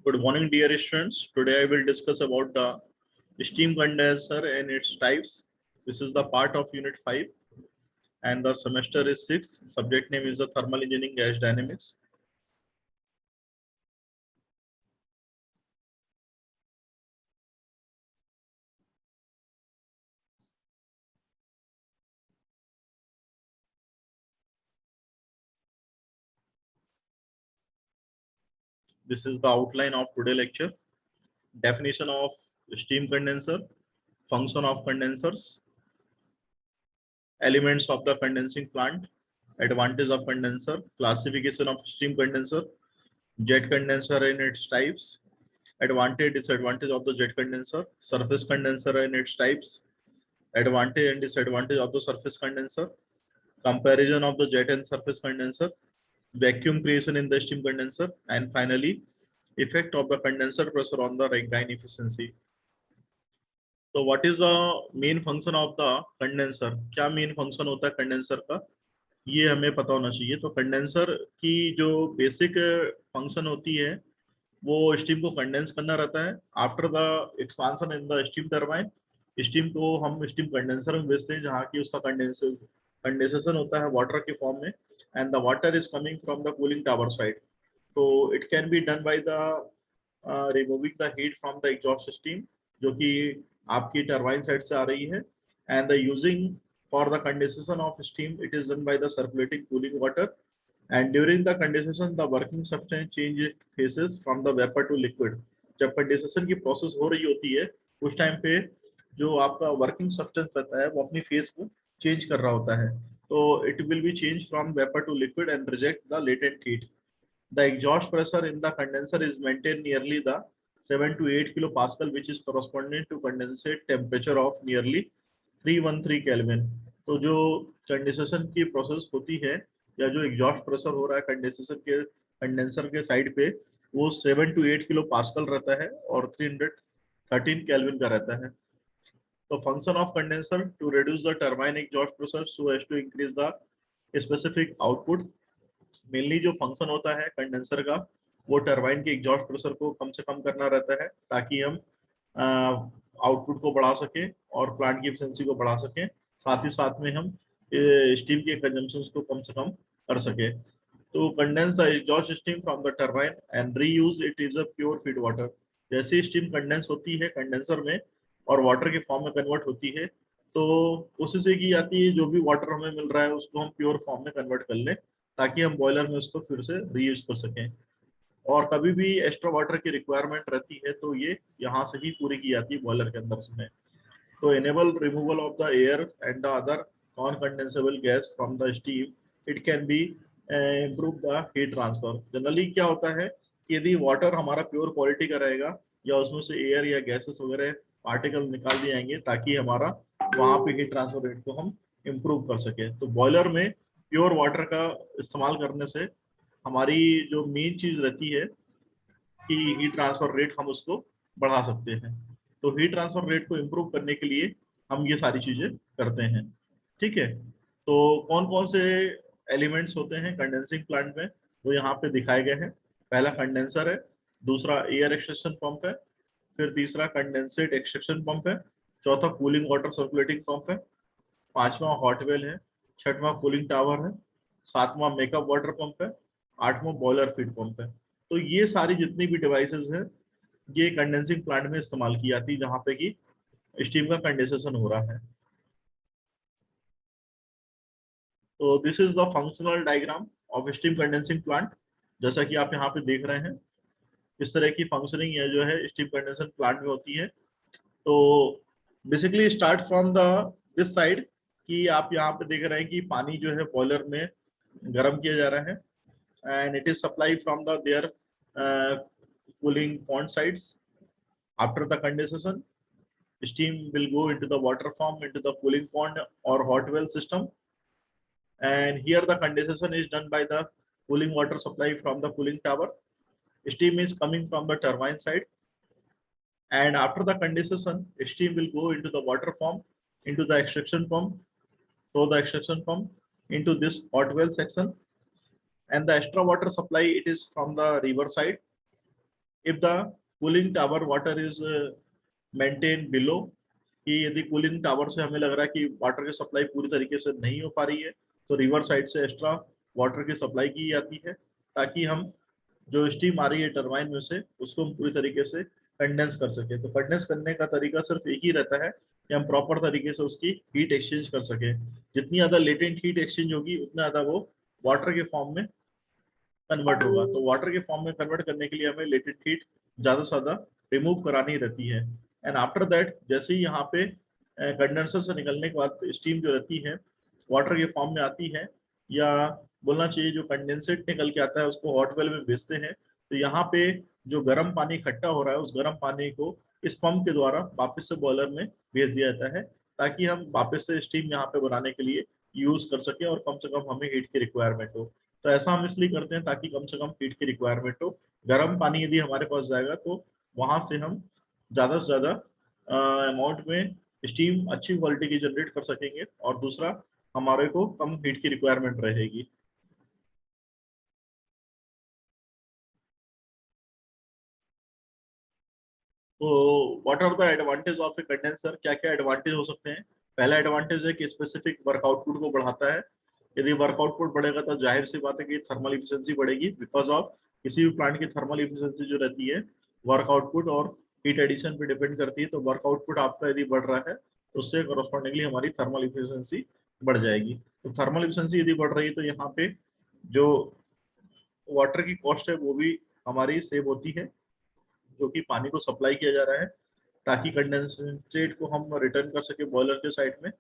Good morning, dear students. Today I will discuss about the steam condenser and its types. This is the part of Unit 5 and the semester is 6. Subject name is the Thermal Engineering Gas Dynamics. This is the outline of today's lecture. Definition of steam condenser, function of condensers, elements of the condensing plant, advantage of condenser, classification of steam condenser, jet condenser and its types, advantage disadvantage of the jet condenser, surface condenser and its types, advantage and disadvantage of the surface condenser, comparison of the jet and surface condenser, vacuum creation in the steam condenser, and finally effect of the condenser pressure on the Rankine efficiency. तो what is the main function of the condenser, क्या main function होता है condenser का, ये हमें पता होना चाहिए। तो कंडेंसर की जो बेसिक फंक्शन होती है वो स्टीम को कंडेंस करना रहता है। After the expansion in the steam turbine, steam को हम स्टीम कंडेंसर में भेजते हैं जहाँ की उसका कंडेंसेशन होता है वाटर के फॉर्म में, and the water is coming from the cooling tower side. तो it can be done by the removing the heat from the exhaust steam, जो कि आपकी टरबाइन साइड से आ रही है, and the using for the condensation of steam it is done by the circulating cooling water, and during the condensation the working substance change its phases from the vapor to liquid। जब condensation की process हो रही होती है उस time पे जो आपका वर्किंग सब्सटेंस रहता है वो अपनी फेस को चेंज कर रहा होता है। तो it will be change from vapour to liquid and reject the latent heat. The exhaust pressure in the condenser is maintain nearly the 7 to 8 kilopascal which is corresponding to condensate temperature of nearly 313 Kelvin। तो जो condensation की process होती है या जो exhaust pressure हो रहा है कंडेंसर के साइड पे वो 7 to 8 किलो पास्कल रहता है और 313 केल्विन का रहता है। तो function of condenser to reduce the turbine exhaust pressure so as to increase the specific output. Mainly जो फंक्शन होता है कंडेंसर का वो टरबाइन के एग्जॉस्ट प्रेशर को कम से कम करना रहता है ताकि हम आउटपुट को बढ़ा सके और प्लांट की एफिशिएंसी को बढ़ा सके, साथ ही साथ में हम स्टीम के कंजम्पशन को कम से कम कर सके। तो condense the exhaust steam from the turbine and reuse it is a pure feed water. जैसे स्टीम कंडेंस होती है कंडेंसर में और वाटर के फॉर्म में कन्वर्ट होती है तो उसी से की जाती है, जो भी वाटर हमें मिल रहा है उसको हम प्योर फॉर्म में कन्वर्ट कर लें ताकि हम बॉयलर में उसको फिर से रीयूज कर सकें। और कभी भी एक्स्ट्रा वाटर की रिक्वायरमेंट रहती है तो ये यहाँ से ही पूरी की जाती है बॉयलर के अंदर से। तो enable removal of the air and the other non-condensable gas from the steam, it can be improve the heat transfer। Generally क्या होता है कि यदि वाटर हमारा प्योर क्वालिटी का रहेगा या उसमें से एयर या गैसेस वगैरह पार्टिकल निकाल दिए जाएंगे ताकि हमारा वहाँ पे हीट ट्रांसफर रेट को हम इम्प्रूव कर सके। तो बॉयलर में प्योर वाटर का इस्तेमाल करने से हमारी जो मेन चीज रहती है कि हीट ट्रांसफर रेट हम उसको बढ़ा सकते हैं। तो हीट ट्रांसफर रेट को इम्प्रूव करने के लिए हम ये सारी चीजें करते हैं। ठीक है, तो कौन कौन से एलिमेंट्स होते हैं कंडेंसिंग प्लांट में वो यहाँ पे दिखाए गए हैं। पहला कंडेंसर है, दूसरा एयर एक्सट्रैक्शन पंप है, फिर तीसरा कंडेंसेट एक्सट्रैक्शन पंप है, चौथा कूलिंग वाटर सर्कुलेटिंग पंप है, पांचवा हॉट वेल है, छठवां कूलिंग टावर है, सातवां मेकअप वाटर पंप है, आठवां बॉयलर फीड पंप है। तो ये सारी जितनी भी डिवाइसेस है ये कंडेंसिंग प्लांट में इस्तेमाल की जाती है जहां पे कि स्टीम का कंडेंसेशन हो रहा है। तो this is the functional diagram of steam condensing plant. जैसा कि आप यहाँ पे देख रहे हैं इस तरह की फंक्शनिंग है जो है स्टीम कंडेंसेशन प्लांट में होती है। तो basically start from the this side कि आप यहाँ पे देख रहे हैं कि पानी जो है बॉयलर में गर्म किया जा रहा है and it is supply from the there cooling pond sides। After the condensation, steam will go into the water form into the cooling pond or hot well system, and here the condensation is done by the cooling water supply from the cooling tower। Steam is coming from the turbine side, and after the condensation steam will go into the water form into the extraction pump, so the extraction pump into this hot well section, and the extra water supply it is from the river side। if the cooling tower water is maintained below, कि यदि cooling tower से हमें लग रहा है कि water की supply पूरी तरीके से नहीं हो पा रही है, तो रिवर साइड से एक्स्ट्रा वाटर की सप्लाई की जाती है, ताकि हम जो स्टीम आ रही है टरबाइन में से उसको हम पूरी तरीके से कंडेंस कर सके। तो कंडेंस करने का तरीका सिर्फ एक ही रहता है कि हम प्रॉपर तरीके से उसकी हीट एक्सचेंज कर सके। जितनी ज्यादा लेटेंट हीट एक्सचेंज होगी उतना ज्यादा वो वाटर के फॉर्म में कन्वर्ट होगा। तो वाटर के फॉर्म में कन्वर्ट करने के लिए हमें लेटेंट हीट ज्यादा से ज्यादा रिमूव करानी रहती है। एंड आफ्टर दैट जैसे ही यहाँ पे कंडेंसर से निकलने के बाद स्टीम जो रहती है वाटर के फॉर्म में आती है, या बोलना चाहिए जो कंडेंसेट निकल के आता है उसको हॉट वेल में भेजते हैं, तो यहाँ पे जो गर्म पानी इकट्ठा हो रहा है उस गर्म पानी को इस पंप के द्वारा वापस से बॉयलर में भेज दिया जाता है, ताकि हम वापस से स्टीम यहाँ पे बनाने के लिए यूज कर सके और कम से कम हमें हीट की रिक्वायरमेंट हो। तो ऐसा हम इसलिए करते हैं ताकि कम से कम हीट की रिक्वायरमेंट हो। गर्म पानी यदि हमारे पास जाएगा तो वहां से हम ज्यादा से ज्यादा अमाउंट में स्टीम अच्छी क्वालिटी की जनरेट कर सकेंगे, और दूसरा हमारे को कम हीट की रिक्वायरमेंट रहेगी। तो what are the advantage of a condenser, क्या क्या एडवांटेज हो सकते हैं? पहला एडवांटेज है कि स्पेसिफिक वर्क आउटपुट को बढ़ाता है। यदि वर्क आउटपुट बढ़ेगा तो जाहिर सी बात है कि थर्मल इफिशिएंसी बढ़ेगी, बिकॉज ऑफ किसी भी प्लांट की थर्मल इफिशिएंसी जो रहती है वर्क आउटपुट और हीट एडिशन पे डिपेंड करती है। तो वर्क आउटपुट आपका यदि बढ़ रहा है तो उससे कॉरस्पॉन्डिंगली हमारी थर्मल इफिशिएंसी बढ़ जाएगी। तो थर्मल इफिशिएंसी यदि बढ़ रही है तो यहाँ पे जो वाटर की कॉस्ट है वो भी हमारी सेव होती है, जो कि पानी को सप्लाई किया जा रहा है ताकि कंडेंसेट को हम रिटर्न कर सके बॉयलर के साइड में।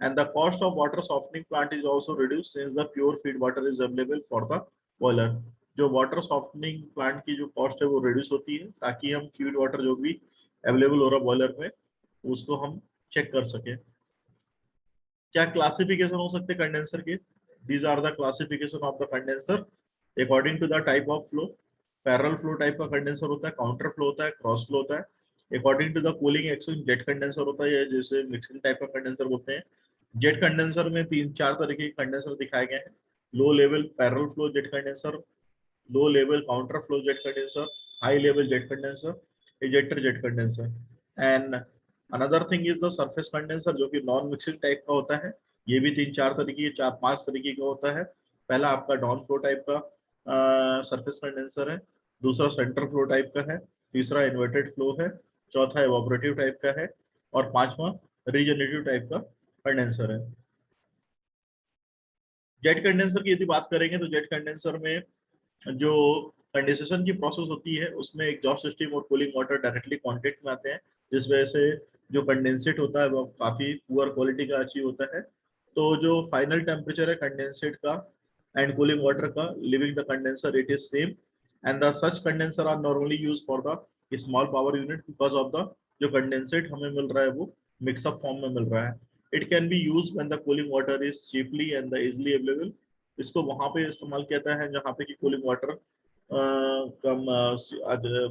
And the cost of water softening plant is also reduce since the pure feed water is available for the boiler. जो वाटर सॉफ्टनिंग प्लांट की जो कॉस्ट है वो रिड्यूस होती है ताकि हम फीड वाटर जो भी अवेलेबल हो रहा है बॉयलर में उसको हम चेक कर सके। क्या क्लासिफिकेशन हो सकते हैं कंडेंसर के? These are the classification of the condenser according to the type of flow. Parallel flow type का कंडेंसर होता है, काउंटर फ्लो होता है, क्रॉस फ्लो होता है। According to the cooling action jet condenser होता है, जैसे मिक्सिंग टाइप का कंडेंसर बोलते हैं। जेट कंडेंसर में तीन चार तरीके के कंडेंसर दिखाए गए हैं। Low level parallel flow jet condenser, low level counter flow jet condenser, high level jet condenser, ejector jet condenser. And another thing is the surface condenser जो कि नॉन मिक्सिंग टाइप का होता है। ये भी तीन चार तरीके, चार पांच तरीके का होता है। पहला आपका डाउन फ्लो टाइप का सरफेस कंडेंसर है, दूसरा सेंटर फ्लो टाइप का है, तीसरा इन्वर्टेड फ्लो है, चौथा इवापोरेटिव टाइप का है, और पांचवा रीजनरेटिव टाइप का कंडेंसर है। जेट कंडेंसर की यदि बात करेंगे तो जेट कंडेंसर में जो कंडेंसेशन की प्रोसेस होती है उसमें एग्जॉस्ट सिस्टम और कूलिंग वाटर डायरेक्टली कांटेक्ट में आते हैं, जिस वजह से जो कंडेंसेट होता है वो काफी पुअर क्वालिटी का अचीव होता है। तो जो फाइनल टेम्परेचर है कंडेंसेट का एंड कूलिंग वाटर का leaving the condenser it is same, and the such condenser are normally use for the small power unit because of the जो कंडेंसेट हमें मिल रहा है वो मिक्सअप फॉर्म में मिल रहा है। It can B use when the cooling water is cheaply and the easily available. इसको वहां पे इस्तेमाल किया जाता है जहाँ पे कि कूलिंग वाटर कम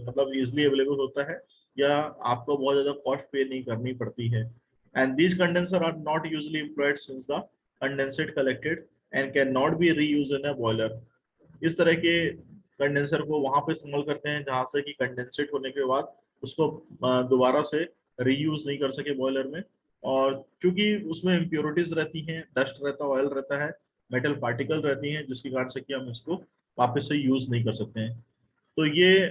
मतलब इजिली अवेलेबल होता है, या आपको बहुत ज्यादा कॉस्ट पे नहीं करनी पड़ती है। And these condenser are not usually employed since the condensate collected and can not be reuse in a boiler. इस तरह के कंडेंसर को वहां पे इस्तेमाल करते हैं जहां से कि कंडेंसेट होने के बाद उसको दोबारा से रीयूज नहीं कर सके बॉयलर में। और क्योंकि उसमें इम्प्योरिटीज रहती हैं, डस्ट रहता है, ऑयल रहता है, मेटल पार्टिकल रहती हैं, जिसके कारण से कि हम इसको वापस से यूज नहीं कर सकते हैं। तो ये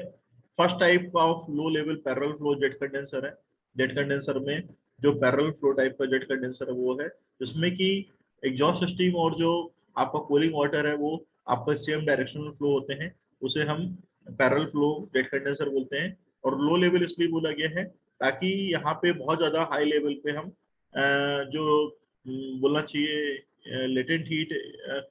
फर्स्ट टाइप का of low level parallel flow jet condenser है। जेट कंडेंसर में जो पैरेलल फ्लो टाइप का जेट कंडेंसर है वो है जिसमें कि एग्जॉस्ट सिस्टम और जो आपका कूलिंग वाटर है वो आपका सेम डायरेक्शनल फ्लो होते हैं, उसे हम पैरेलल फ्लो जेट कंडेंसर बोलते हैं। और लो लेवल इसलिए बोला गया है ताकि यहाँ पे बहुत ज्यादा हाई लेवल पे हम जो बोलना चाहिए लेटेंट हीट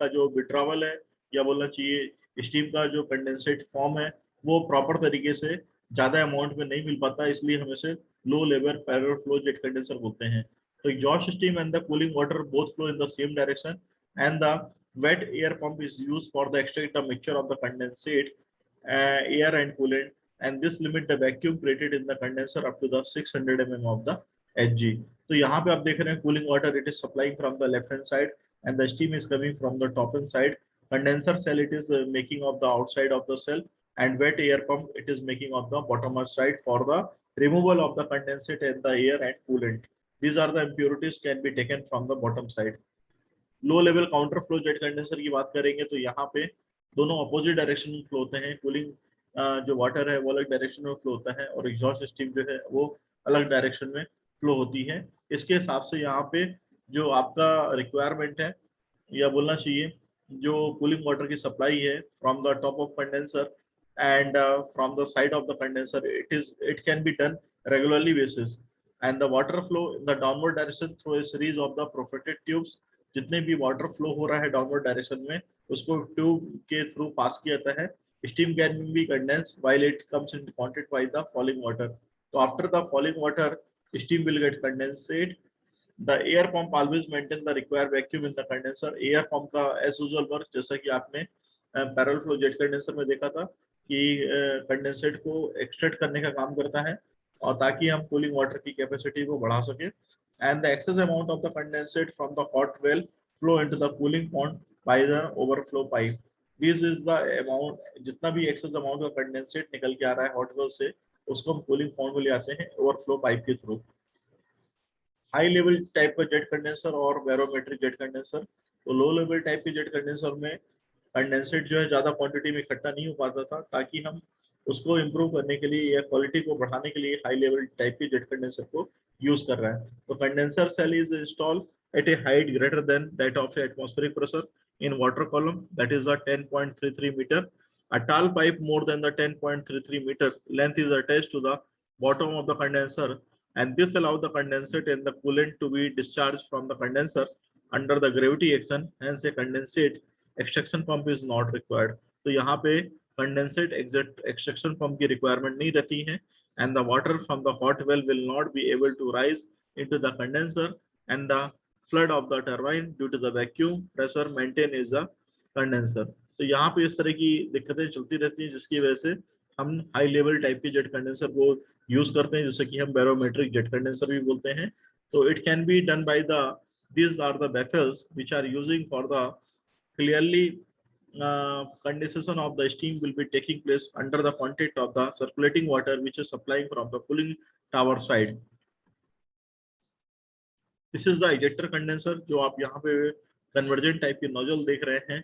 का जो विड्रॉवल है, या बोलना चाहिए स्टीम का जो कंडेंसेट फॉर्म है वो प्रॉपर तरीके से ज्यादा अमाउंट में नहीं मिल पाता, इसलिए हम इसे low level parallel flow jet condenser बोलते हैं। तो exhaust steam and the cooling water both flow in the same direction and the wet air pump is used for the extract the mixture of the condensate air and coolant, and this limit the vacuum created in the condenser up to the 600 mm of the Hg। तो यहाँ पे आप देख रहे हैं cooling water it is supplying from the left hand side and the steam is coming from the top hand side। Condenser cell it is making of the outside of the cell and wet air pump it is making on the bottommost side for the removal of the condensate in the air and coolant. These are the impurities can be taken from the bottom side. Low level counter flow jet condenser की बात करेंगे तो यहाँ पे दोनों opposite direction में flow होते हैं। कूलिंग जो वाटर है वो अलग डायरेक्शन में फ्लो होता है और एग्जॉस्ट स्टीम जो है वो अलग डायरेक्शन में फ्लो होती है। इसके हिसाब से यहाँ पे जो आपका रिक्वायरमेंट है या बोलना चाहिए जो कूलिंग वाटर की सप्लाई है from the top of condenser and from the side of the condenser it can be done regularly basis, and the water flow in the downward direction through a series of the perforated tubes। जितने भी water flow हो रहा है downward direction में उसको tube के through pass किया जाता है। Steam can be condense while it comes in contact by the falling water. तो after the falling water steam will get condensate. The air pump always maintain the required vacuum in the condenser. Air pump का as usual work जैसा कि आपने parallel flow jet condenser में देखा था कि condensate को एक्सट्रैक्ट करने का काम करता है और ताकि हम कूलिंग वाटर की कैपेसिटी को बढ़ा सके। And the excess amount of the condensate from the hot well flow into the cooling pond by the overflow pipe। This is the amount, जितना भी excess amount का condensate निकल के आ रहा है hot well से उसको हम cooling pond में ले आते हैं overflow pipe के थ्रू। हाई लेवल टाइप का जेट कंडेंसर और बैरोमेट्रिक जेट कंडेंसर। तो लो लेवल टाइप के जेट कंडेंसर में कंडेंसेट जो है ज्यादा क्वांटिटी में इकट्ठा नहीं हो पाता था, ताकि हम उसको इम्प्रूव करने के लिए या क्वालिटी को बढ़ाने के लिए हाई लेवल टाइप के जेट कंडेंसर को यूज कर रहा है। तो condenser shell is install at a height greater than that of atmospheric pressure in water column that is the 10.33 metre. A tall pipe more than the 10.33 meter length is attached to the bottom of the condenser, and this allows the condensate and the coolant to be discharged from the condenser under the gravity action, hence a condensate extraction pump is not required। तो यहाँ पे condensate extraction pump की requirement नहीं रहती है, and the water from the hot well will not be able to rise into the condenser and the flood of the turbine due to the vacuum pressure maintained in the condenser। तो यहाँ पे इस तरह की दिक्कतें चलती रहती हैं जिसकी वजह से हम हाई लेवल टाइप के जेट कंडेंसर को यूज करते हैं, जैसे कि हम बैरोमेट्रिक जेट कंडेंसर भी बोलते हैं। तो it can be done by the these are the baffles which are using for the clearly condensation of the steam will be taking place under the contact of the circulating water which is supplying from the cooling tower side। This is the ejector condenser जो आप यहाँ पे convergent type के nozzle देख रहे हैं,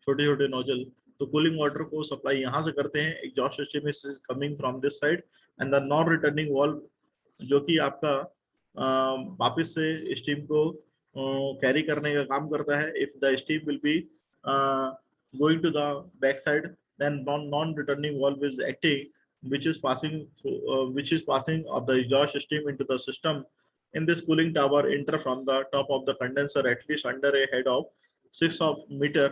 छोटे छोटे नोजल। तो कूलिंग वाटर को सप्लाई यहाँ से करते हैं, exhaust system is coming from this side, and the non returning valve जो कि आपका वापस से स्टीम को कैरी करने का काम करता है। If the steam will be going to the back side then non returning valve is acting which is passing of the exhaust stream into the system in this cooling tower enter from the top of the condenser at least under a head of 6 meter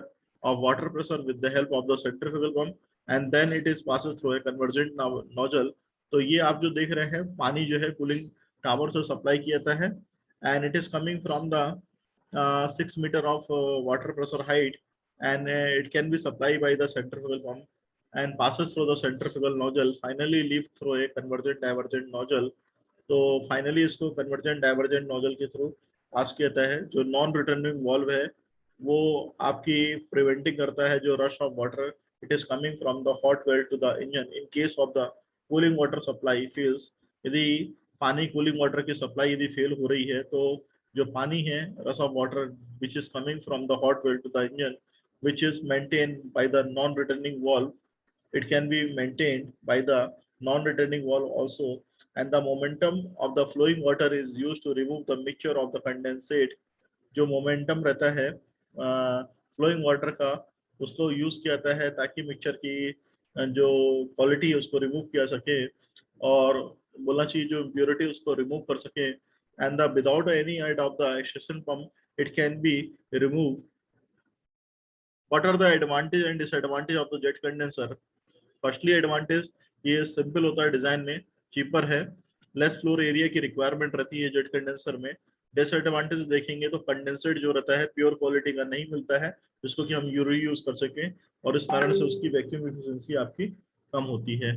of water pressure with the help of the centrifugal pump, and then it is passes through a convergent nozzle। तो ये आप जो देख रहे हैं पानी जो है कूलिंग टावर से सप्लाई किया जाता है, and it is coming from the 6 meter of water pressure height, and it can be supplied by the centrifugal pump and passes through the centrifugal nozzle, finally leave through a convergent divergent nozzle। तो finally इसको convergent divergent nozzle के through pass किया जाता है। जो non returning valve है वो आपकी प्रिवेंटिंग करता है जो rush of water it is coming from the hot well to the engine in case of the cooling water supply fails. यदि पानी कूलिंग वाटर की सप्लाई यदि फेल हो रही है तो जो पानी है rush of water which is coming from the hot well to the engine which is maintain by the non returning valve, it can be maintained by the non-returning valve also, and the momentum of the flowing water is used to remove the mixture of the condensate। जो momentum रहता है flowing water का उसको use किया जाता है ताकि mixture की जो क्वालिटी है उसको रिमूव किया सके और बोलना चाहिए जो इम्प्योरिटी उसको रिमूव कर सके, and the without any ad of the extraction pump it can be remove. What are the advantage and disadvantage of the jet condenser? Firstly advantage ये सिंपल होता है डिजाइन में, चीपर है, लेस फ्लोर एरिया की requirement रहती है jet condenser में। Disadvantage देखेंगे तो कंडेंसेट जो रहता है प्योर क्वालिटी का नहीं मिलता है जिसको कि हम यूज कर सकें, और इस कारण से उसकी वैक्यूम एफिशिएंसी आपकी कम होती है।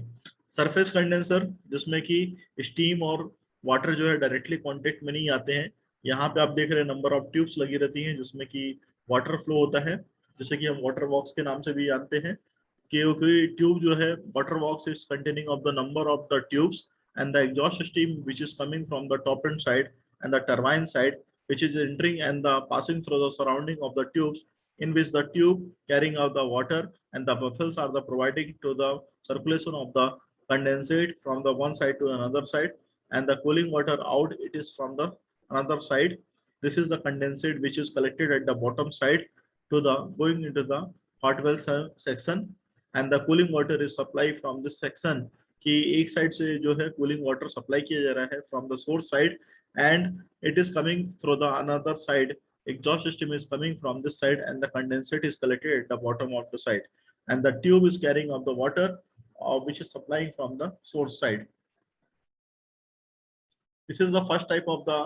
सरफेस कंडेंसर जिसमें कि स्टीम और वाटर जो है डायरेक्टली कॉन्टेक्ट में नहीं आते हैं। यहाँ पे आप देख रहे हैं नंबर ऑफ ट्यूब्स लगी रहती हैं जिसमें कि वाटर फ्लो होता है, जैसे कि हम वाटर बॉक्स के नाम से भी जानते हैं क्योंकि ट्यूब जो है water box is containing of the number of the tubes and the exhaust stream which is coming from the top end side and the turbine side which is entering and the passing through the surrounding of the tubes in which the tube carrying out the water and the buffers are the providing to the circulation of the condensate from the one side to another side and the cooling water out it is from the another side. This is the condensate which is collected at the bottom side to the going into the hot well section and the cooling water is supplied from this section कि एक side से जो है cooling water supply किया जा रहा है from the source side and it is coming through the another side exhaust system is coming from this side and the condensate is collected at the bottom of the side and the tube is carrying up the water which is supplying from the source side. This is the first type of the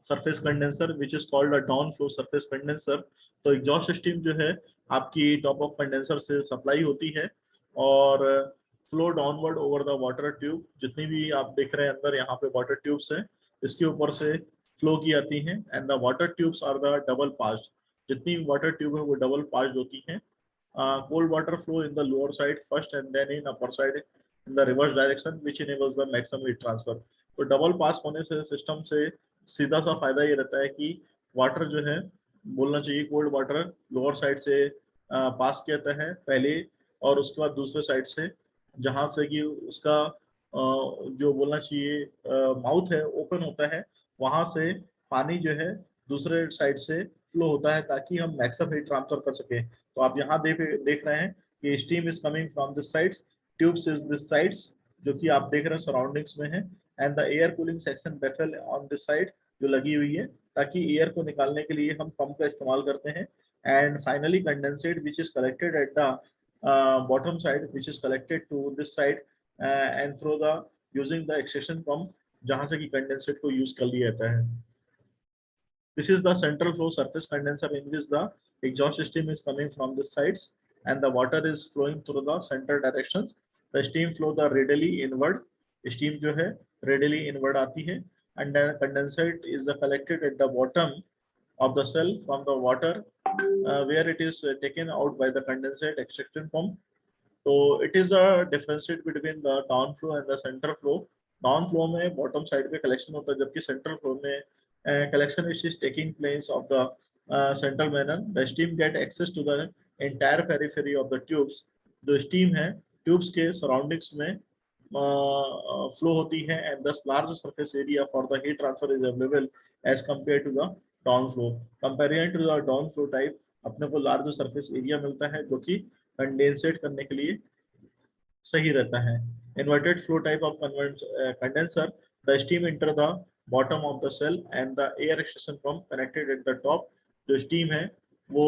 surface condenser which is called a down flow surface condenser. तो exhaust system जो है आपकी top of condenser से supply होती है और flow downward over the water tube जितनी भी आप देख रहे हैं अंदर यहाँ पे वाटर ट्यूब्स हैं इसके ऊपर से फ्लो की आती हैं and the water tubes are the double passed जितनी वाटर ट्यूब है वो डबल पास्ड होती हैं cold water flow in the lower side first and then in upper side in the reverse direction which enables the maximum heat transfer. तो double pass होने से system से सीधा सा फायदा ये रहता है कि वाटर जो है बोलना चाहिए कोल्ड वाटर लोअर साइड से पास किया जाता है पहले और उसके बाद दूसरे साइड से जहां से कि उसका जो बोलना चाहिए माउथ है ओपन होता है वहां से पानी जो है दूसरे साइड से फ्लो होता है ताकि हम मैक्सिमम हीट ट्रांसफर कर सके. तो आप यहाँ देख रहे हैं कि steam is coming from this sides tubes is this sides जो कि आप देख रहे हैं सराउंडिंग्स में है and the air cooling section baffle on this side जो लगी हुई है ताकि एयर को निकालने के लिए हम पंप का इस्तेमाल करते हैं and finally condensate which is collected at the bottom side which is collected to this side and through the using the extraction pump जहां से कि कंडेंसेट को यूज कर लिया जाता है. This is the central flow surface condenser in which the exhaust system is coming from the sides and the water is flowing through the center directions. The steam flow the radially inward. Steam जो है radially inward आती है and then condensate is the collected at the bottom of the cell from the water where it is taken out by the condensate extraction pump. So it is a differentiate between the down flow and the center flow. Down flow में bottom side पे collection होता है जबकि central flow में collection is taking place of the central manner. The steam get access to the entire periphery of the tubes. जो steam है tubes के surroundings में flow होती है and thus large surface area for the heat transfer is available as compared to the down flow. Compared to the down flow type अपने को large surface area मिलता है जो कि कंडेंसेट करने के लिए सही रहता है. Inverted flow type of condenser the steam enter the bottom of the shell and the air extraction pump connected at the top. जो स्टीम है वो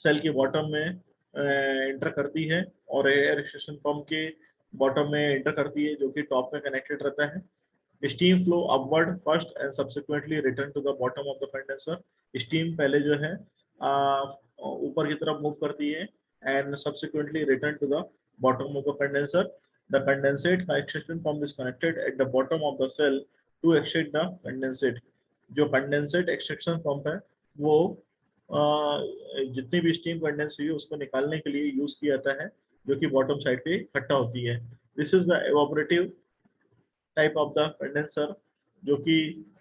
सेल के बॉटम में इंटर करती है और एयर एक्सट्रैक्शन पंप के बॉटम में इंटर करती है जो कि टॉप में कनेक्टेड रहता है. Steam flow upward first and subsequently return to the bottom of the condenser. Steam पहले जो है ऊपर की तरफ मूव करती है and subsequently return to the bottom of the condenser. The condensate extraction pump is connected at the bottom of the cell to extract the condensate. जो condensate extraction pump है वो जितनी भी स्टीम कंडेंस हुई है उसको निकालने के लिए यूज किया जाता है जो कि बॉटम साइड पे इकट्ठा होती है. This is the evaporative type of the condenser जो कि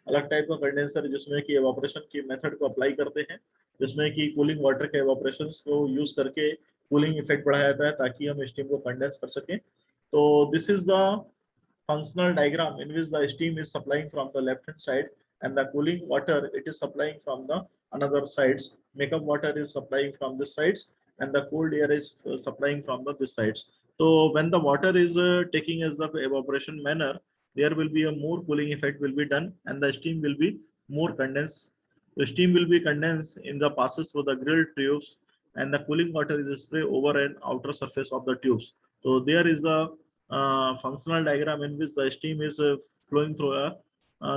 अलग टाइप का कंडेंसर जिसमें कि एवापोरेशन की मेथड को अप्लाई करते हैं जिसमें कि कूलिंग वाटर के एवापोरेशन को यूज करके कूलिंग इफेक्ट बढ़ाया जाता है ताकि हम स्टीम को कंडेंस कर सकें. तो this is the functional diagram in which the steam is supplying from the left hand side and the cooling water it is supplying from the another sides. Makeup water is supplying from this sides and the cold air is supplying from the this sides. So when the water is taking as the evaporation manner there will be a more cooling effect will be done and the steam will be more condensed. The steam will be condensed in the passes through the grilled tubes and the cooling water is sprayed over an outer surface of the tubes. So there is a functional diagram in which the steam is flowing through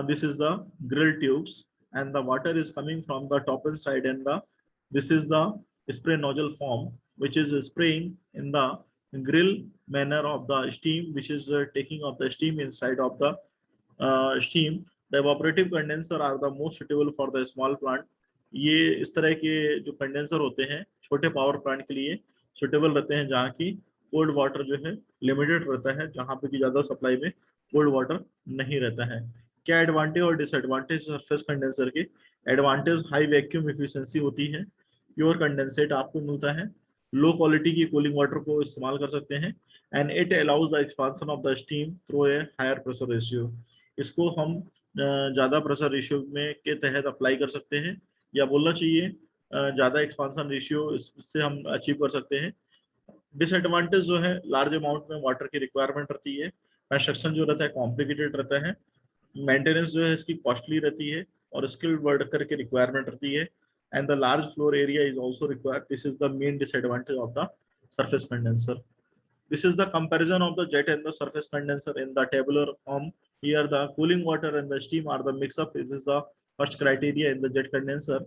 this is the grilled tubes and the water is coming from the top and side and this is the spray nozzle form which is spraying in the grill manner of the steam which is taking of the steam inside of the steam. The evaporative condenser are the most suitable for the small plant. ये इस तरह के जो condenser होते हैं छोटे power plant के लिए सुटेबल रहते हैं जहाँ की कोल्ड वाटर जो है लिमिटेड रहता है, जहाँ पे कि ज्यादा सप्लाई में कोल्ड वाटर नहीं रहता है। क्या एडवांटेज और डिसएडवांटेज सरफेस कंडेंसर के? एडवांटेज हाई वैक्यूम एफिशिएंसी होती है, प्योर कंडेंसेट आपको मिलता है, लो क्वालिटी की कूलिंग वाटर को इस्तेमाल कर सकते हैं, and it allows the expansion of the steam through a higher pressure ratio. इसको हम ज्यादा प्रेशर रेशियो में के तहत अप्लाई कर सकते हैं, या बोलना चाहिए ज्यादा एक्सपांशन रेशियो इससे हम अचीव कर सकते हैं। डिसएडवांटेज जो है, लार्ज अमाउंट में वाटर की रिक्वायरमेंट रहती है, कंस्ट्रक्शन जो रहता है कॉम्प्लिकेटेड रहता है, मेंटेनेंस जो है इसकी कॉस्टली रहती है, और स्किल्ड वर्कर की रिक्वायरमेंट रहती है, and the large floor area is also required. This is the main disadvantage of the surface condenser. This is the comparison of the jet and the surface condenser in the tabular form. Here the cooling water and the steam are the mix up. This is the first criteria in the jet condenser,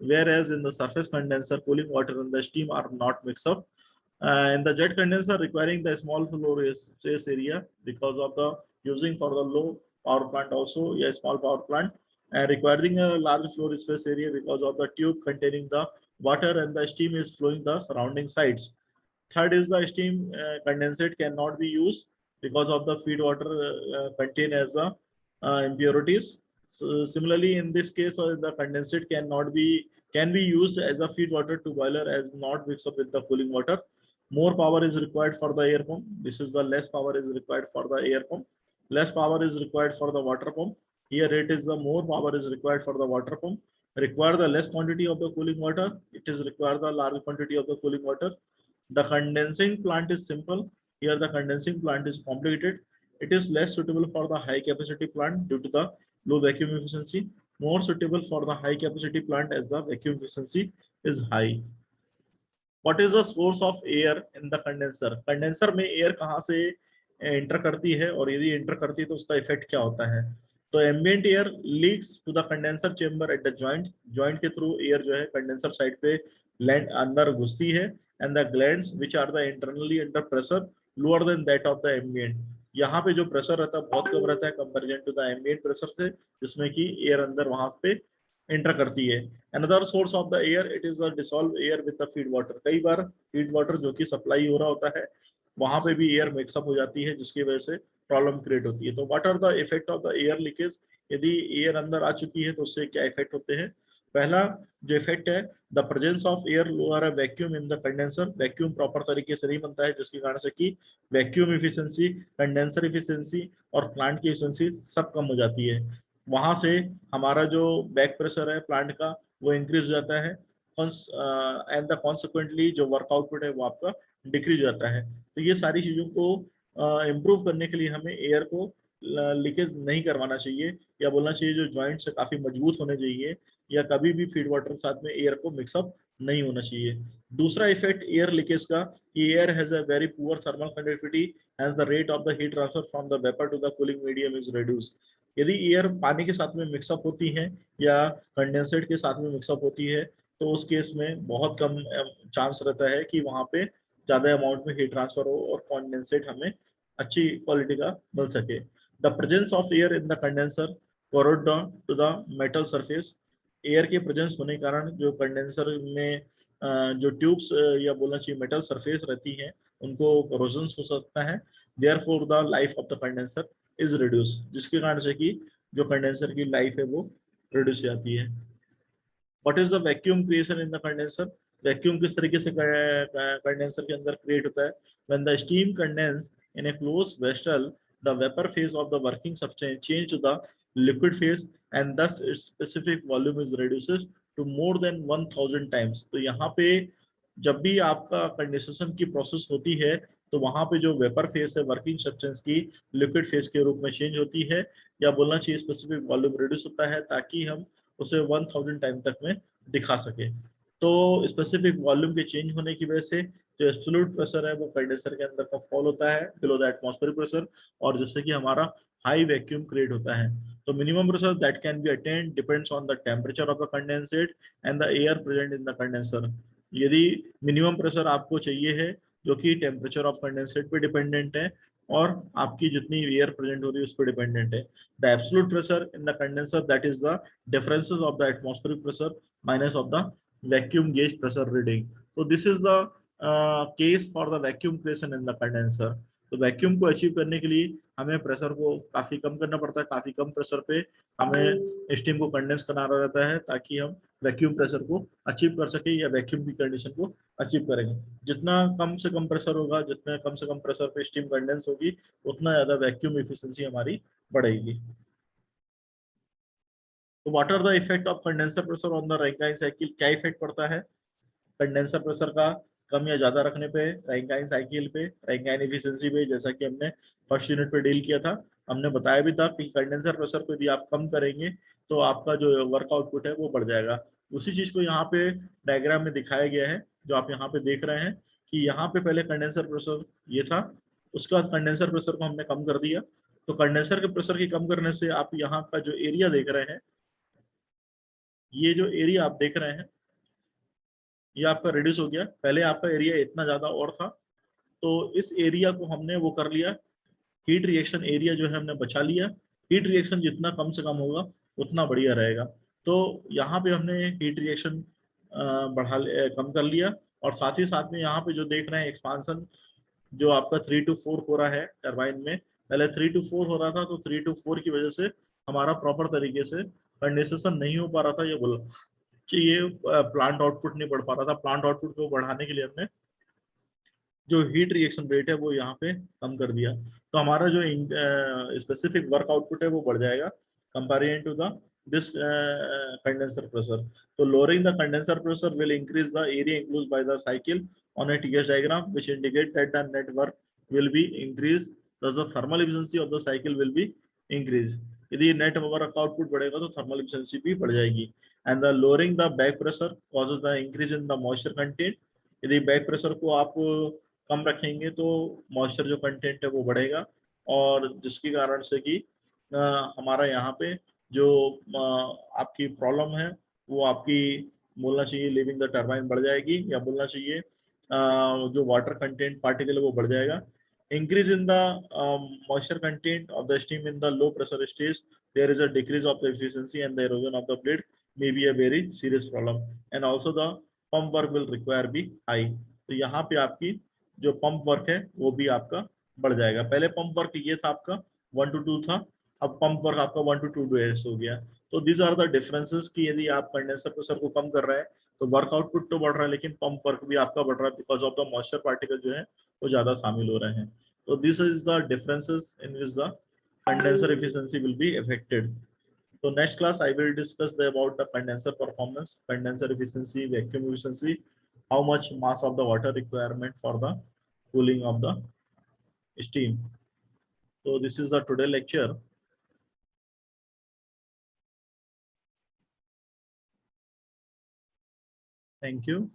whereas in the surface condenser cooling water and the steam are not mixed up. In the jet condenser requiring the small floor space area because of the using for the low power plant, also a small power plant, and requiring a large floor space area because of the tube containing the water and the steam is flowing the surrounding sides. Third is the steam condensate cannot be used because of the feed water contain as the impurities. So similarly, in this case, the condensate can be used as a feed water to boiler as not mixed up with the cooling water. More power is required for the air pump. This is the less power is required for the air pump. Less power is required for the water pump. Here it is the more power is required for the water pump. Require the less quantity of the cooling water. It is require the large quantity of the cooling water. The condensing plant is simple. Here the condensing plant is complicated. It is less suitable for the high capacity plant due to the low vacuum efficiency. More suitable for the high capacity plant as the vacuum efficiency is high. What is the source of air in the condenser? Condenser में air कहाँ से enter करती है, और यदि enter करती है तो उसका इफेक्ट क्या होता है? तो ambient air leaks to the condenser chamber at the joint. Joint के थ्रू एयर जो है कंडेंसर साइड पे लैंड अंदर घुसती है, and the glands which are the internally under pressure lower than that of the ambient. यहाँ पे जो प्रेशर रहता है बहुत कम रहता है comparison to the ambient pressure से, जिसमें कि एयर अंदर वहां पे एंटर करती है। Another source of the air, it is the dissolve air with the feed water. कई बार फीड वाटर जो कि सप्लाई हो रहा होता है वहां पे भी एयर मिक्सअप हो जाती है, जिसकी वजह से प्रॉब्लम क्रिएट होती है। तो what are the effect of the air leakage? यदि एयर अंदर आ चुकी है तो उससे क्या इफेक्ट होते हैं? पहला जो इफेक्ट है, the presence of air lower vacuum in the condenser. Vacuum proper तरीके से नहीं बनता है, जिसके कारण से कि वैक्यूम इफिशिएंसी, कंडेंसर इफिशिएंसी और प्लांट की इफिशिएंसी सब कम हो जाती है। वहां से हमारा जो बैक प्रेशर है प्लांट का वो इंक्रीज हो जाता है, एंड द कॉन्सिक्वेंटली जो वर्क आउटपुट है वो आपका डिक्रीज हो जाता है। तो ये सारी चीजों को इम्प्रूव करने के लिए हमें एयर को लीकेज नहीं करवाना चाहिए, या बोलना चाहिए जो जॉइंट से काफी मजबूत होने चाहिए, या कभी भी फीड वाटर के साथ में एयर को मिक्सअप नहीं होना चाहिए। दूसरा इफेक्ट एयर लीकेज का, air has a very poor thermal conductivity, has the rate of the heat transfer from the vapour to the cooling medium is reduce. यदि एयर पानी के साथ में मिक्सअप होती है या कंडेंसेट के साथ में मिक्सअप होती है तो उस केस में बहुत कम चांस रहता है कि वहां पे ज्यादा अमाउंट में हीट ट्रांसफर हो और कंडेंसेट हमें अच्छी क्वालिटी का मिल सके। The presence of air in the condenser corrode to the metal surface. Air के प्रेजेंस होने के कारण जो कंडेंसर में जो ट्यूब्स या बोलना चाहिए मेटल सरफेस रहती हैं उनको कोरोजन हो सकता है। Therefore the life of the condenser is reduce, जिसके कारण से कि जो कंडेंसर की लाइफ है वो रिड्यूस जाती है। What is the vacuum creation in the condenser? Vacuum किस तरीके से कंडेंसर के अंदर क्रिएट होता है? When the steam condense in a close vessel, the vapour phase of the working substance change to the liquid phase, and thus its specific volume is reduces to more than 1000 times। तो यहाँ पे जब भी आपका condensation की process होती है तो वहां पे जो वेपर फेस है वर्किंग सब्सटेंस की लिक्विड फेस के रूप में चेंज होती है, या बोलना चाहिए स्पेसिफिक वॉल्यूम रिड्यूस होता है, ताकि हम उसे 1000 टाइम तक में दिखा सके। तो स्पेसिफिक वॉल्यूम के चेंज होने की वजह से जो एब्सोल्यूट प्रेशर है वो कंडेंसर के अंदर का फॉल होता है बिलो द एटमॉस्फेरिक प्रेशर, और जिससे कि हमारा हाई वैक्यूम क्रिएट होता है। तो minimum pressure that can be attend depends on the temperature of the condensate and the air present in the condenser. यदि मिनिमम प्रेशर आपको चाहिए है जो कि टेम्परेचर ऑफ कंडेंसेट पे डिपेंडेंट है और आपकी जितनी एयर प्रेजेंट हो रही है उस पर डिपेंडेंट है। The absolute pressure in the condenser that is the differences of the atmospheric pressure minus of the vacuum gauge pressure reading. तो this is the case for the vacuum creation in the condenser. तो vacuum को achieve करने के लिए हमें pressure को काफी कम करना पड़ता है, काफी कम प्रेशर पे हमें स्टीम को कंडेंस करना रहता है ताकि हम वैक्यूम प्रेशर को अचीव कर सके या वैक्यूम की कंडीशन को अचीव करेंगे। जितना कम से कम प्रेशर होगा, जितने कम से कम प्रेशर पे स्टीम कंडेंस होगी, उतना ज्यादा वैक्यूम एफिशिएंसी हमारी बढ़ेगी। तो what are the effect of condenser pressure on the Rankine cycle? क्या इफेक्ट पड़ता है कंडेंसर प्रेशर का कम या ज्यादा रखने पे रैंकिन साइकिल पे, रैंकिन एफिशिएंसी पे? जैसा कि हमने फर्स्ट यूनिट पे डील किया था, हमने बताया भी था कि कंडेंसर प्रेशर को यदि आप कम करेंगे तो आपका जो वर्क आउटपुट है वो बढ़ जाएगा। उसी चीज को यहाँ पे डायग्राम में दिखाया गया है, जो आप यहाँ पे देख रहे हैं कि यहाँ पे पहले कंडेंसर प्रेशर ये था, उसके बाद कंडेंसर प्रेशर को हमने कम कर दिया। तो कंडेंसर के प्रेशर की कम करने से आप यहाँ का जो एरिया देख रहे हैं, ये जो एरिया आप देख रहे हैं ये आपका रिड्यूस हो गया। पहले आपका एरिया इतना ज्यादा और था, तो इस एरिया को हमने वो कर लिया, हीट रिएक्शन एरिया जो है हमने बचा लिया। हीट रिएक्शन जितना कम से कम होगा उतना बढ़िया रहेगा। तो यहाँ पे हमने हीट रिएक्शन कम कर लिया। और साथ ही साथ में यहाँ पे जो देख रहे हैं एक्सपांसन, जो आपका 3 to 4 हो रहा है टरबाइन में, पहले 3 to 4 हो रहा था, तो 3 to 4 की वजह से हमारा प्रॉपर तरीके से कंडेंसेशन नहीं हो पा रहा था, ये बोला कि ये प्लांट आउटपुट नहीं बढ़ पा रहा था। प्लांट आउटपुट को बढ़ाने के लिए हमने जो हीट रिएक्शन रेट है वो यहाँ पे कम कर दिया, तो हमारा जो स्पेसिफिक वर्क आउटपुट है वो बढ़ जाएगा comparison to the this condenser pressure. तो lowering the condenser pressure will increase the area enclosed by the cycle on a TS diagram, which indicate that the net work will be increased, thus the thermal efficiency of the cycle will be increased। यदि net work output बढ़ेगा तो thermal efficiency भी बढ़ जाएगी। And the lowering the back pressure causes the increase in the moisture content. यदि back pressure को आप कम रखेंगे तो मॉइस्चर जो कंटेंट है वो बढ़ेगा, और जिसके कारण से कि हमारा यहाँ पे जो आपकी प्रॉब्लम है वो आपकी, बोलना चाहिए लिविंग द टरबाइन बढ़ जाएगी, या बोलना चाहिए जो वाटर कंटेंट पार्टिकल है वो बढ़ जाएगा। Increase in the moisture content of the steam in the low pressure stage, there is a decrease of the efficiency and the erosion of the blade may be a very serious problem, and also the pump work will require be high. तो यहाँ पे आपकी जो pump work है वो भी आपका बढ़ जाएगा। पहले पंप वर्क ये था आपका 1 to 2 था, अब पंप वर्क आपका 1 to 2 डेज हो गया। तो दीज आर द डिफरेंसेस कि यदि आप कंडेंसर प्रेशर को कम कर रहे हैं तो वर्क आउटपुट तो बढ़ रहा है, लेकिन पंप वर्क भी आपका बढ़ रहा है because of the moisture particle जो है वो ज्यादा शामिल हो रहे हैं। तो this is the differences in which the condenser efficiency will be affected. So next class I will discuss about the condenser performance, condenser efficiency, vacuum efficiency, how much mass of the water requirement for the cooling of the steam. So this is the today lecture. Thank you.